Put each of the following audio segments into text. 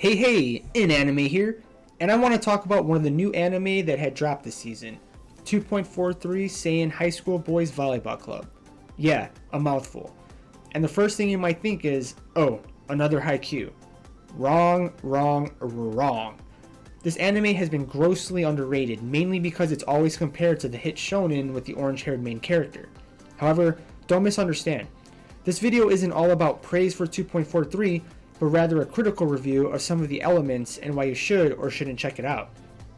Hey, Anime here, and I want to talk about one of the new anime that had dropped this season, 2.43 Seiin High School Boys Volleyball Club. Yeah, a mouthful. And the first thing you might think is, oh, another Haikyuu. Wrong. This anime has been grossly underrated, mainly because it's always compared to the hit shonen with the orange-haired main character. However, don't misunderstand. This video isn't all about praise for 2.43, but rather a critical review of some of the elements and why you should or shouldn't check it out.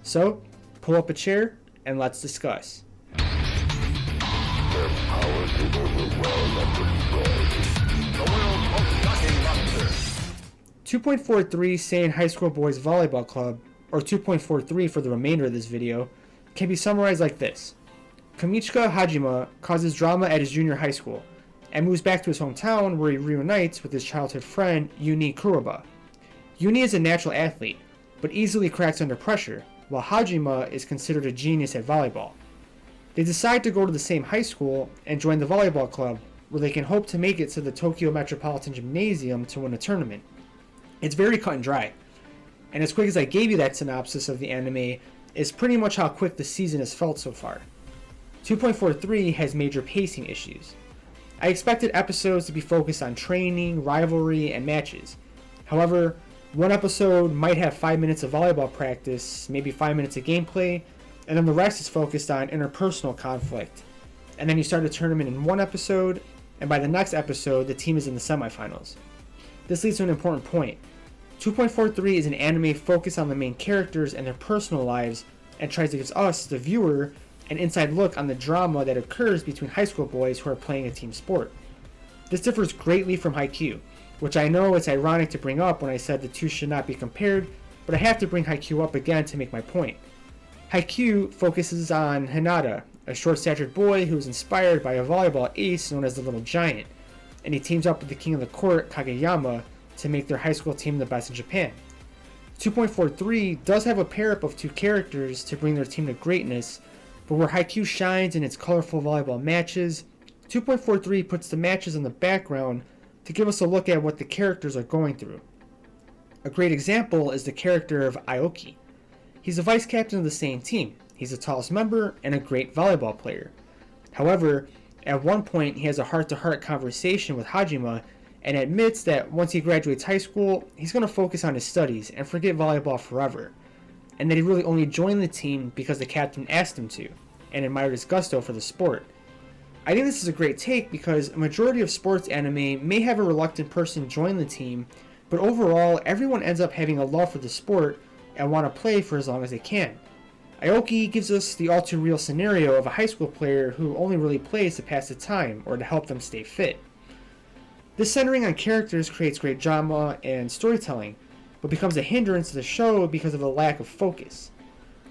So, pull up a chair and let's discuss. 2.43 Seiin High School Boys Volleyball Club, or 2.43 for the remainder of this video, can be summarized like this. Kamichika Hajime causes drama at his junior high school, and moves back to his hometown where he reunites with his childhood friend Uni Kuroba. Uni is a natural athlete, but easily cracks under pressure, while Hajime is considered a genius at volleyball. They decide to go to the same high school and join the volleyball club, where they can hope to make it to the Tokyo Metropolitan Gymnasium to win a tournament. It's very cut and dry, and as quick as I gave you that synopsis of the anime is pretty much how quick the season has felt so far. 2.43 has major pacing issues. I expected episodes to be focused on training, rivalry, and matches. However, one episode might have 5 minutes of volleyball practice, maybe 5 minutes of gameplay, and then the rest is focused on interpersonal conflict. And then you start a tournament in one episode, and by the next episode, the team is in the semifinals. This leads to an important point. 2.43 is an anime focused on the main characters and their personal lives, and tries to give us, the viewer, an inside look on the drama that occurs between high school boys who are playing a team sport. This differs greatly from Haikyuu, which I know it's ironic to bring up when I said the two should not be compared, but I have to bring Haikyuu up again to make my point. Haikyuu focuses on Hinata, a short-statured boy who is inspired by a volleyball ace known as the Little Giant, and he teams up with the king of the court, Kageyama, to make their high school team the best in Japan. 2.43 does have a pair-up of two characters to bring their team to greatness, but where Haikyuu shines in its colorful volleyball matches, 2.43 puts the matches in the background to give us a look at what the characters are going through. A great example is the character of Aoki. He's the vice captain of the Seiin team, he's the tallest member, and a great volleyball player. However, at one point he has a heart-to-heart conversation with Hajime and admits that once he graduates high school, he's going to focus on his studies and forget volleyball forever, and that he really only joined the team because the captain asked him to, and admired his gusto for the sport. I think this is a great take because a majority of sports anime may have a reluctant person join the team, but overall everyone ends up having a love for the sport and want to play for as long as they can. Aoki gives us the all too real scenario of a high school player who only really plays to pass the time or to help them stay fit. This centering on characters creates great drama and storytelling, but becomes a hindrance to the show because of a lack of focus.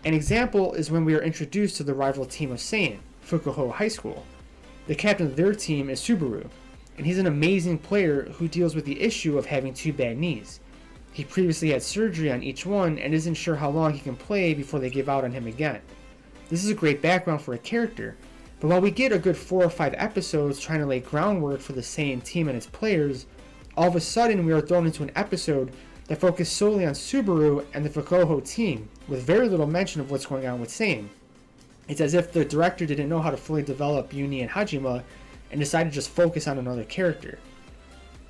An example is when we are introduced to the rival team of Seiin, Fukuoka High School. The captain of their team is Subaru, and he's an amazing player who deals with the issue of having two bad knees. He previously had surgery on each one and isn't sure how long he can play before they give out on him again. This is a great background for a character, but while we get a good 4 or 5 episodes trying to lay groundwork for the Seiin team and its players, all of a sudden we are thrown into an episode that focused solely on Subaru and the Fukuoka team, with very little mention of what's going on with Seiin. It's as if the director didn't know how to fully develop Uni and Hajime and decided to just focus on another character.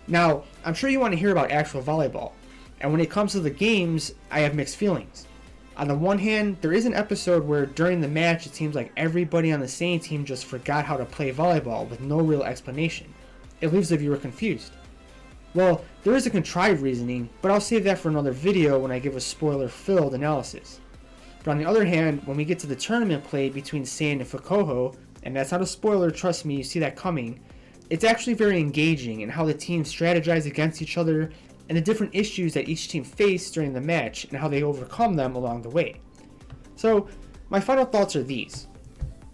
Now, I'm sure you want to hear about actual volleyball, and when it comes to the games, I have mixed feelings. On the one hand, there is an episode where during the match it seems like everybody on the Seiin team just forgot how to play volleyball with no real explanation. It leaves the viewer confused. Well, there is a contrived reasoning, but I'll save that for another video when I give a spoiler-filled analysis. But on the other hand, when we get to the tournament play between Seiin and Fukuoka, and that's not a spoiler, trust me, you see that coming, it's actually very engaging in how the teams strategize against each other and the different issues that each team faced during the match and how they overcome them along the way. So, my final thoughts are these.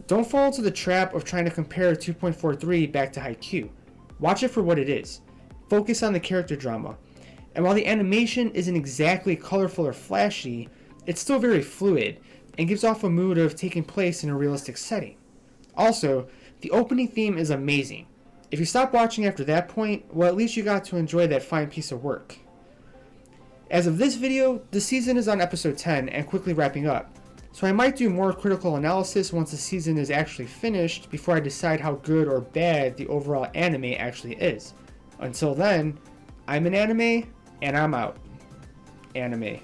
Don't fall into the trap of trying to compare 2.43 back to Haikyuu. Watch it for what it is. Focus on the character drama. And while the animation isn't exactly colorful or flashy, it's still very fluid and gives off a mood of taking place in a realistic setting. Also, the opening theme is amazing. If you stop watching after that point, well, at least you got to enjoy that fine piece of work. As of this video, the season is on episode 10 and quickly wrapping up, so I might do more critical analysis once the season is actually finished before I decide how good or bad the overall anime actually is. Until then, I'm an anime, and I'm out. Anime.